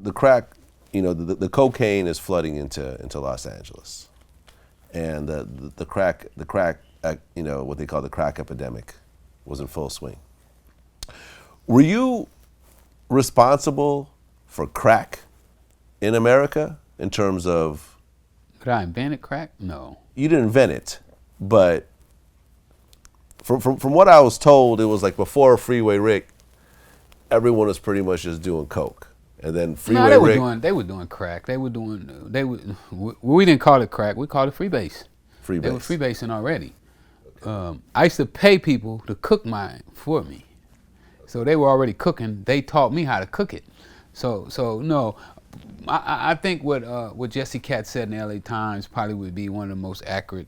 the crack, the cocaine is flooding into Los Angeles, and the crack, what they call the crack epidemic, was in full swing. Were you responsible for crack in America in terms of? Did I invent crack? No. You didn't invent it, but from what I was told, it was like before Freeway Rick, everyone was pretty much just doing coke, and then Freeway Rick. They were doing crack. We didn't call it crack. We called it freebase. Freebase. They were freebasing already. Okay. I used to pay people to cook mine for me, so they were already cooking. They taught me how to cook it. So no. I think what Jesse Katz said in the LA Times probably would be one of the most accurate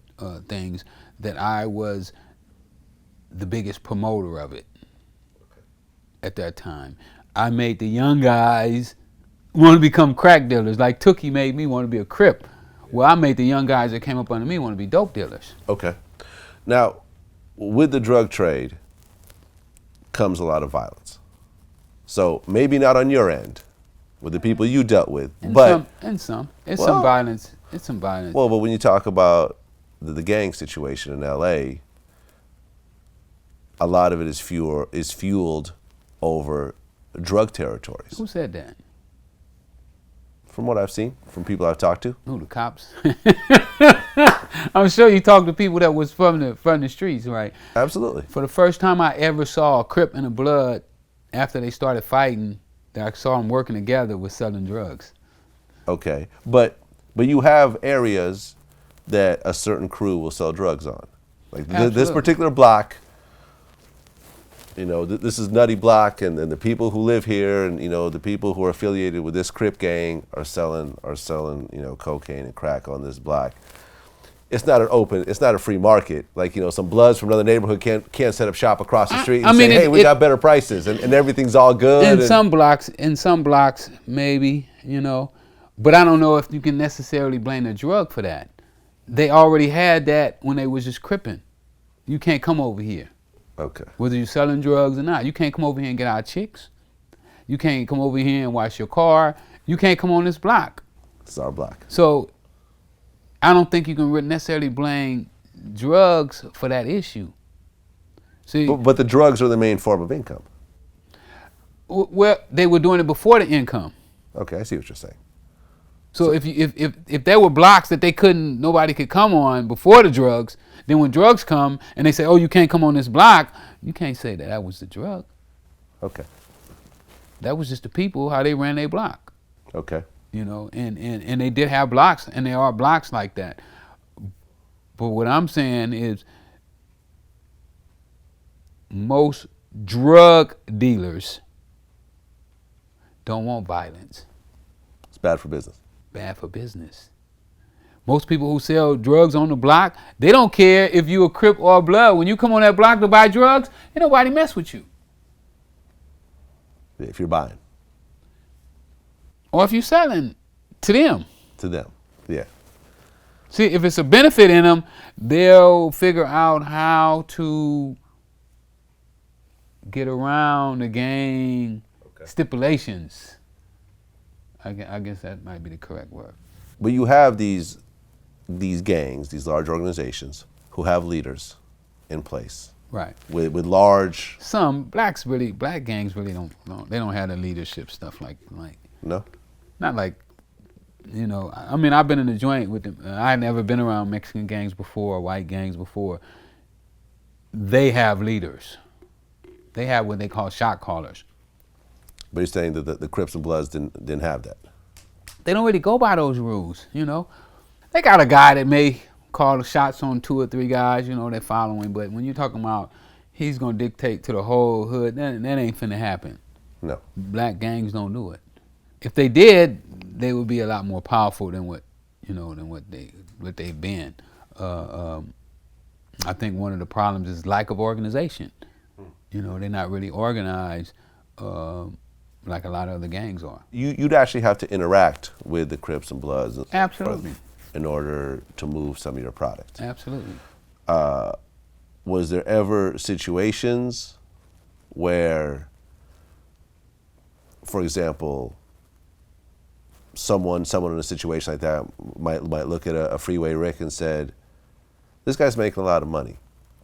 things, that I was the biggest promoter of it at that time. I made the young guys want to become crack dealers, like Tookie made me want to be a Crip. Well, I made the young guys that came up under me want to be dope dealers. Okay. Now, with the drug trade comes a lot of violence. So maybe not on your end, with the people you dealt with, but some violence. It's some violence. Well, but when you talk about the gang situation in LA, a lot of it is fueled over drug territories. Who said that? From what I've seen, from people I've talked to. Who, the cops? I'm sure you talked to people that was from the streets, right? Absolutely. For the first time I ever saw a Crip and a Blood after they started fighting, that I saw them working together was selling drugs. Okay. But you have areas that a certain crew will sell drugs on. Like this particular block, this is Nutty Block, and the people who live here, and the people who are affiliated with this Crip gang are selling cocaine and crack on this block. It's not a free market. Like, some Bloods from another neighborhood can't set up shop across the street and say, hey, we got better prices, and everything's all good. In some blocks, maybe, but I don't know if you can necessarily blame the drug for that. They already had that when they was just cripping. You can't come over here. Okay. Whether you're selling drugs or not. You can't come over here and get our chicks. You can't come over here and wash your car. You can't come on this block. It's our block. So I don't think you can necessarily blame drugs for that issue. See, but the drugs are the main form of income. Well, they were doing it before the income. Okay, I see what you're saying. So if there were blocks that nobody could come on before the drugs, then when drugs come and they say, oh, you can't come on this block, you can't say that was the drug. Okay. That was just the people, how they ran their block. Okay. And they did have blocks, and there are blocks like that. But what I'm saying is most drug dealers don't want violence. It's bad for business. Bad for business. Most people who sell drugs on the block, they don't care if you a Crip or a Blood. When you come on that block to buy drugs, ain't nobody mess with you. If you're buying. Or if you're selling to them. To them, yeah. See, if it's a benefit in them, they'll figure out how to get around the gang stipulations. I guess that might be the correct word. But you have these gangs, these large organizations, who have leaders in place. Right. With large. Some black gangs really don't have the leadership stuff like. No. Not like, I've been in the joint with them. I've never been around Mexican gangs before, white gangs before. They have leaders. They have what they call shot callers. But you're saying that the Crips and Bloods didn't have that? They don't really go by those rules, They got a guy that may call the shots on 2 or 3 guys, they're following. But when you're talking about he's going to dictate to the whole hood, that ain't finna happen. No. Black gangs don't do it. If they did, they would be a lot more powerful than what they've been. I think one of the problems is lack of organization. They're not really organized like a lot of other gangs are. You'd actually have to interact with the Crips and Bloods. Absolutely. In order to move some of your product. Absolutely. Was there ever situations where, for example, someone in a situation like that might look at a Freeway Rick and said, this guy's making a lot of money.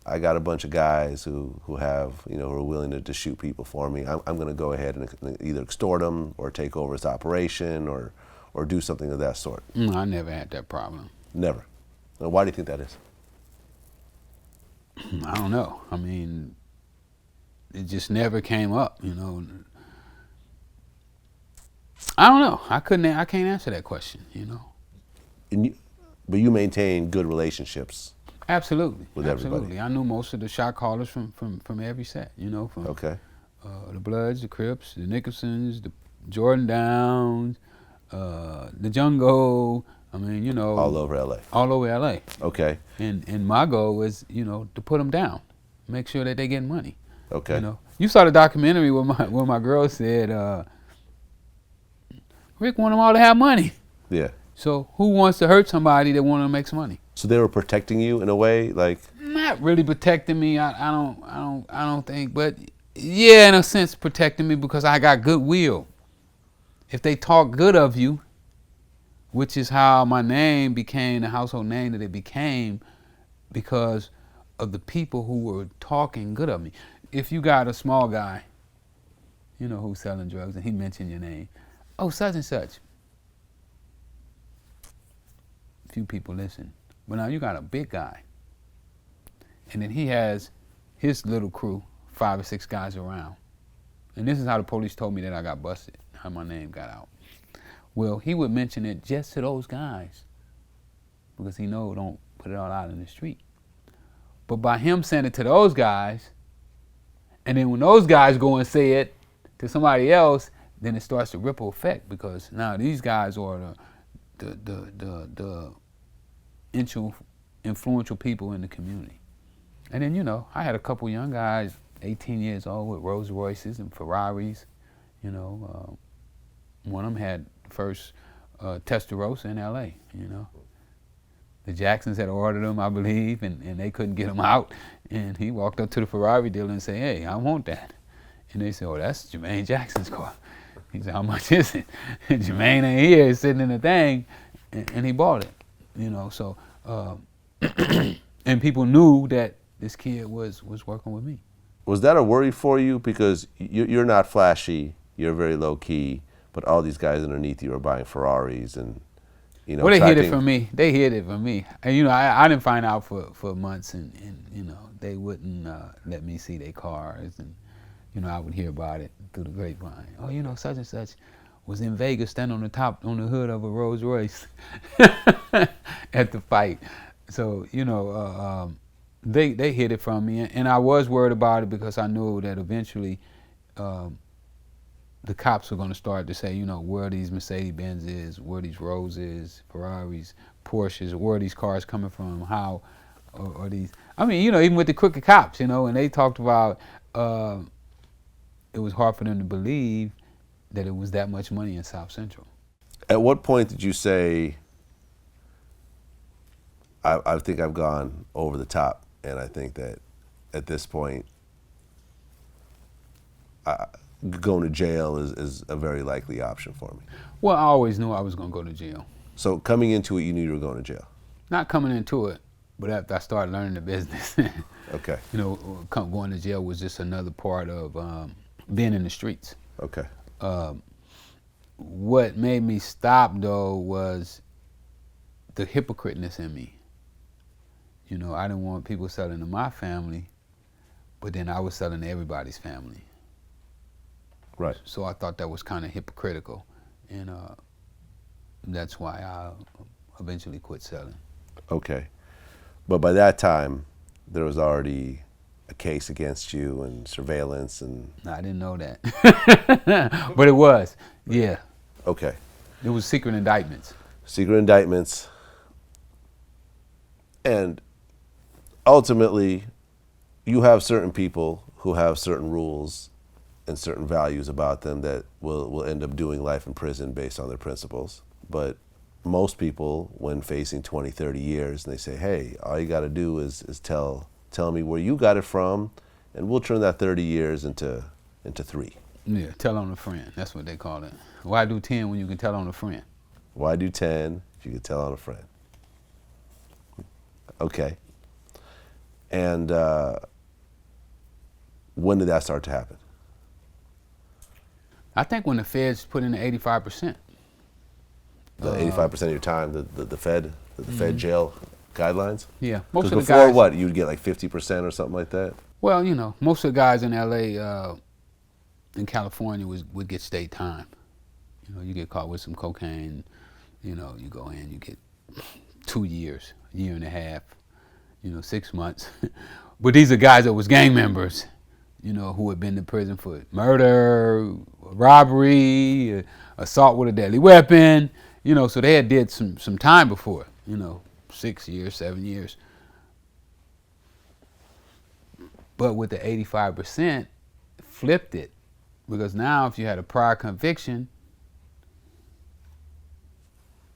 I got a bunch of guys who have, who are willing to shoot people for me. I'm going to go ahead and either extort him or take over his operation or do something of that sort. No, I never had that problem. Never. Now, why do you think that is? I don't know. I mean, it just never came up, I don't know. I can't answer that question, But you maintain good relationships. Absolutely. With Absolutely. everybody. I knew most of the shot callers from every set, from Okay. The Bloods, the Crips, the Nicholsons, the Jordan Downs, the Jungle. I mean, All over LA. All over LA. Okay. And my goal was, to put them down, make sure that they get money. Okay. You saw the documentary where my girl said, Rick want them all to have money. Yeah. So who wants to hurt somebody that want to make some money? So they were protecting you in a way, like. Not really protecting me. I don't think, but yeah, in a sense, protecting me because I got goodwill. If they talk good of you, which is how my name became the household name that it became, because of the people who were talking good of me. If you got a small guy, who's selling drugs, and he mentioned your name, oh, such and such. Few people listen. But now you got a big guy. And then he has his little crew, 5 or 6 guys around. And this is how the police told me that I got busted, how my name got out. Well, he would mention it just to those guys because he know don't put it all out in the street. But by him saying it to those guys, and then when those guys go and say it to somebody else, then it starts to ripple effect because now these guys are the influential people in the community. And then, I had a couple young guys, 18 years old, with Rolls Royces and Ferraris. One of them had the first Testarossa in LA, The Jacksons had ordered him, I believe, and they couldn't get him out. And he walked up to the Ferrari dealer and said, hey, I want that. And they said, oh, that's Jermaine Jackson's car. He said, how much is it? And Jermaine ain't here, he's sitting in the thing, and he bought it, So, and people knew that this kid was working with me. Was that a worry for you? Because you're not flashy, you're very low key, but all these guys underneath you are buying Ferraris and, Well, they hid it from me. They hid it from me. And, I didn't find out for months, and they wouldn't let me see their cars. And, I would hear about it through the grapevine. Oh, such and such was in Vegas standing on the hood of a Rolls Royce at the fight. So, they hid it from me. And I was worried about it because I knew that eventually the cops were going to start to say, where these Mercedes-Benz is, where these Roses, Ferraris, Porsches, where are these cars coming from, how are these. I mean, even with the crooked cops, and they talked about it was hard for them to believe that it was that much money in South Central. At what point did you say, I think I've gone over the top, and I think that at this point, going to jail is a very likely option for me? Well, I always knew I was going to go to jail. So coming into it, you knew you were going to jail? Not coming into it, but after I started learning the business. Okay. Going to jail was just another part of being in the streets. Okay. What made me stop, though, was the hypocriteness in me. I didn't want people selling to my family, but then I was selling to everybody's family. Right. So I thought that was kind of hypocritical, and that's why I eventually quit selling. Okay. But by that time, there was already a case against you and surveillance and... No, I didn't know that. But it was, yeah. Okay. It was secret indictments. Secret indictments. And ultimately, you have certain people who have certain rules and certain values about them that will end up doing life in prison based on their principles. But most people, when facing 20, 30 years, and they say, hey, all you got to do is tell me where you got it from, and we'll turn that 30 years into 3. Yeah, tell on a friend. That's what they call it. Why do 10 when you can tell on a friend? Why do 10 if you could tell on a friend? Okay. And when did that start to happen? I think when the feds put in the 85%. The 85% of your time, the Fed jail guidelines? Yeah, most of the before guys. what, you'd get like 50% or something like that? Well, most of the guys in LA, in California would get state time. You get caught with some cocaine, you go in, you get 2 years, a year and a half, 6 months. But these are guys that was gang members, who had been to prison for murder, robbery, assault with a deadly weapon, so they had did some time before, 6 years, 7 years. But with the 85%, flipped it. Because now if you had a prior conviction,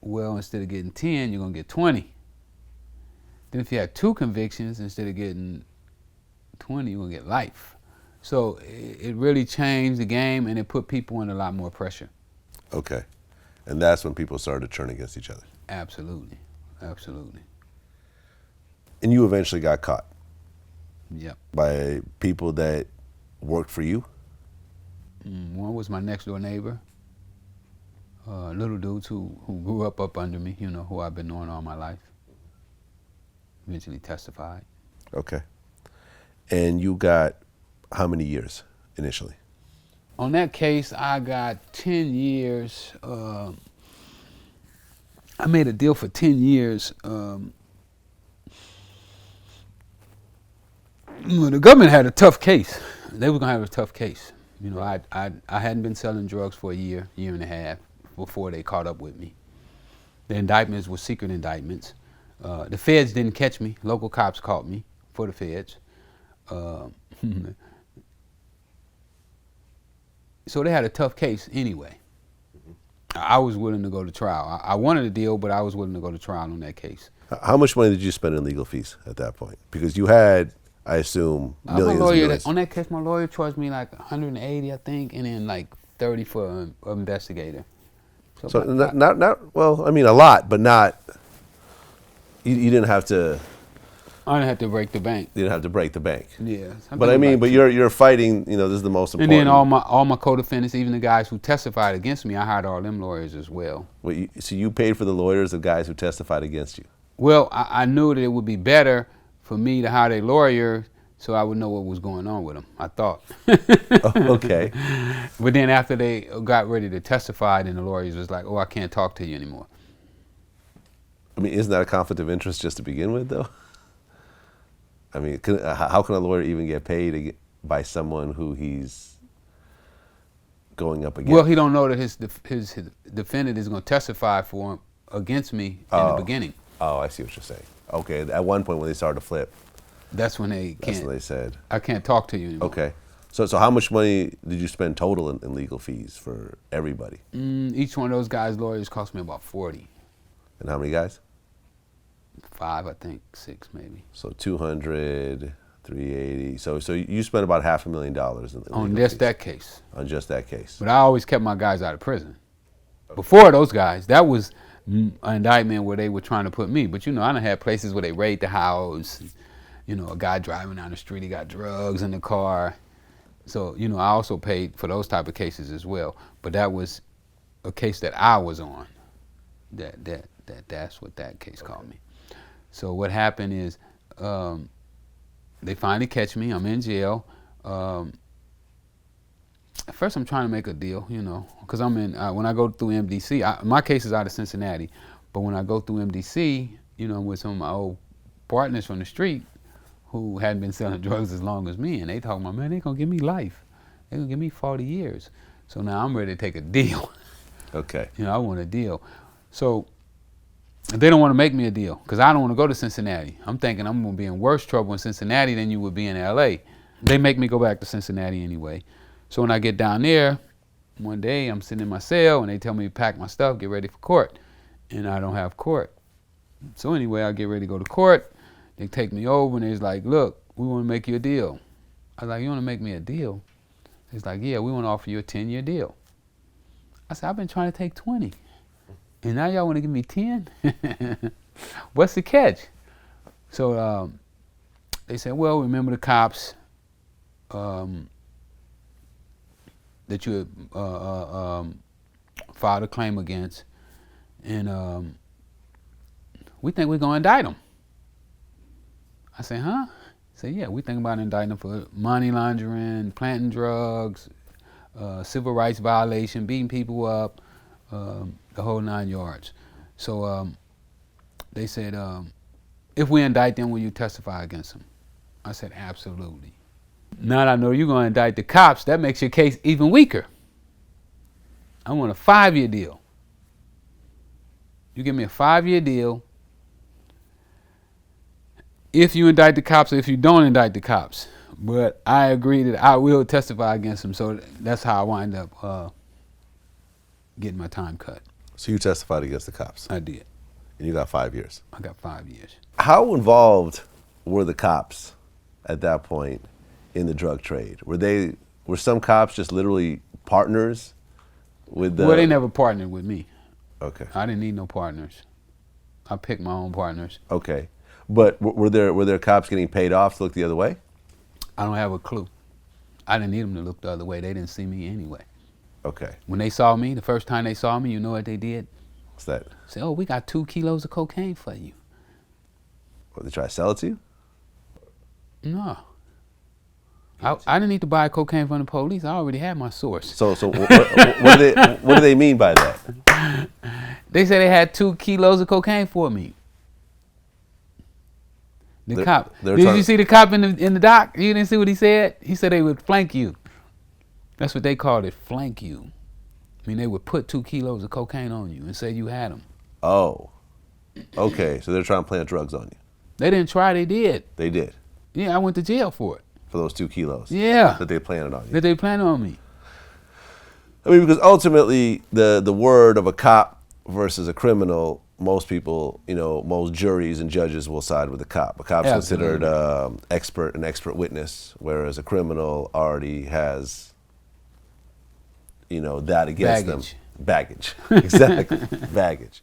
well, instead of getting 10, you're going to get 20. Then if you had 2 convictions, instead of getting 20, you're going to get life. So it really changed the game, and it put people under a lot more pressure. Okay. And that's when people started to turn against each other. Absolutely. Absolutely. And you eventually got caught. Yep. By people that worked for you? One was my next door neighbor. Little dudes who grew up under me, who I've been knowing all my life. Eventually testified. Okay. And you got how many years initially? On that case, I got 10 years. I made a deal for 10 years. The government had a tough case. They were gonna have a tough case. I hadn't been selling drugs for a year and a half before they caught up with me. The indictments were secret indictments. The feds didn't catch me. Local cops caught me for the feds. So they had a tough case anyway. I was willing to go to trial. I wanted a deal, but I was willing to go to trial on that case. How much money did you spend in legal fees at that point? Because you had, I assume, millions and millions. On that case, my lawyer charged me like 180, I think, and then like 30 for an investigator. So not well, I mean, a lot, but not, you didn't have to. I didn't have to break the bank. You didn't have to break the bank. Yeah. But I mean, but you're fighting, this is the most important. And then all my co-defendants, even the guys who testified against me, I hired all them lawyers as well. Wait, so you paid for the lawyers of guys who testified against you? Well, I knew that it would be better for me to hire a lawyer so I would know what was going on with them, I thought. Okay. But then after they got ready to testify, then the lawyers was like, oh, I can't talk to you anymore. I mean, isn't that a conflict of interest just to begin with, though? I mean, how can a lawyer even get paid by someone who he's going up against? Well, he don't know that his defendant is going to testify for him against me in the beginning. Oh, I see what you're saying. Okay, at one point when they started to flip. That's when they can't. That's when they said. I can't talk to you anymore. Okay. So how much money did you spend total in legal fees for everybody? Each one of those guys' lawyers cost me about 40. And how many guys? 5, I think, 6 maybe. So 200, 380. So you spent about $500,000 on just that case. On just that case. But I always kept my guys out of prison. Before those guys, that was an indictment where they were trying to put me. But I done had places where they raid the house. A guy driving down the street, he got drugs in the car. So I also paid for those type of cases as well. But that was a case that I was on. That's what that case called me. So what happened is they finally catch me. I'm in jail. At first I'm trying to make a deal, because I'm in, when I go through MDC, my case is out of Cincinnati, but when I go through MDC, I'm with some of my old partners from the street who hadn't been selling drugs as long as me, and they talking about, man, they gonna give me life. They gonna give me 40 years. So now I'm ready to take a deal. Okay. I want a deal. So they don't want to make me a deal because I don't want to go to Cincinnati. I'm thinking I'm going to be in worse trouble in Cincinnati than you would be in LA. They make me go back to Cincinnati anyway. So when I get down there, one day I'm sitting in my cell and they tell me to pack my stuff, get ready for court. And I don't have court. So anyway, I get ready to go to court. They take me over and they're like, look, we want to make you a deal. I was like, you want to make me a deal? He's like, yeah, we want to offer you a 10-year deal. I said, I've been trying to take 20. And now y'all want to give me 10? What's the catch? So they said, well, remember the cops that you had filed a claim against, and we think we're going to indict them. I said, huh? He said, yeah, we think about indicting them for money laundering, planting drugs, civil rights violation, beating people up, the whole 9 yards. So they said, if we indict them, will you testify against them? I said, absolutely. Now that I know you're going to indict the cops, that makes your case even weaker. I want a 5-year deal. You give me a 5-year deal if you indict the cops or if you don't indict the cops. But I agree that I will testify against them, so that's how I wind up getting my time cut. So you testified against the cops? I did. And you got 5 years? I got 5 years. How involved were the cops at that point in the drug trade? Were some cops just literally partners with the... Well, they never partnered with me. Okay. I didn't need no partners. I picked my own partners. Okay. But were there cops getting paid off to look the other way? I don't have a clue. I didn't need them to look the other way. They didn't see me anyway. Okay. When they saw me, the first time they saw me, you know what they did? What's that? Say, oh, we got 2 kilos of cocaine for you. What, they try to sell it to you? No. I didn't need to buy cocaine from the police. I already had my source. So what do they mean by that? They said they had 2 kilos of cocaine for me. The cop. Did you see the cop in the dock? You didn't see what he said? He said they would flank you. That's what they called it, flank you. I mean, they would put 2 kilos of cocaine on you and say you had them. Oh. Okay, so they're trying to plant drugs on you. They didn't try, they did. They did? Yeah, I went to jail for it. For those 2 kilos? Yeah. That they planted on you? That they planted on me. I mean, because ultimately, the word of a cop versus a criminal, most people, most juries and judges will side with the cop. A cop's considered an expert witness, whereas a criminal already has, that against them. Baggage. Exactly. Baggage.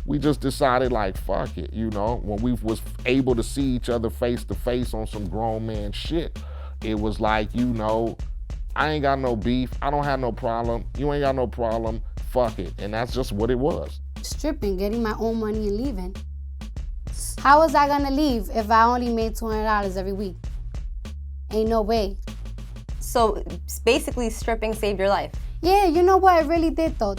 We just decided, like, fuck it, when we was able to see each other face to face on some grown man shit, it was like, I ain't got no beef, I don't have no problem, you ain't got no problem, fuck it. And that's just what it was. Stripping, getting my own money and leaving. How was I gonna leave if I only made $200 every week? Ain't no way. So basically stripping saved your life? Yeah, you know what? It really did though.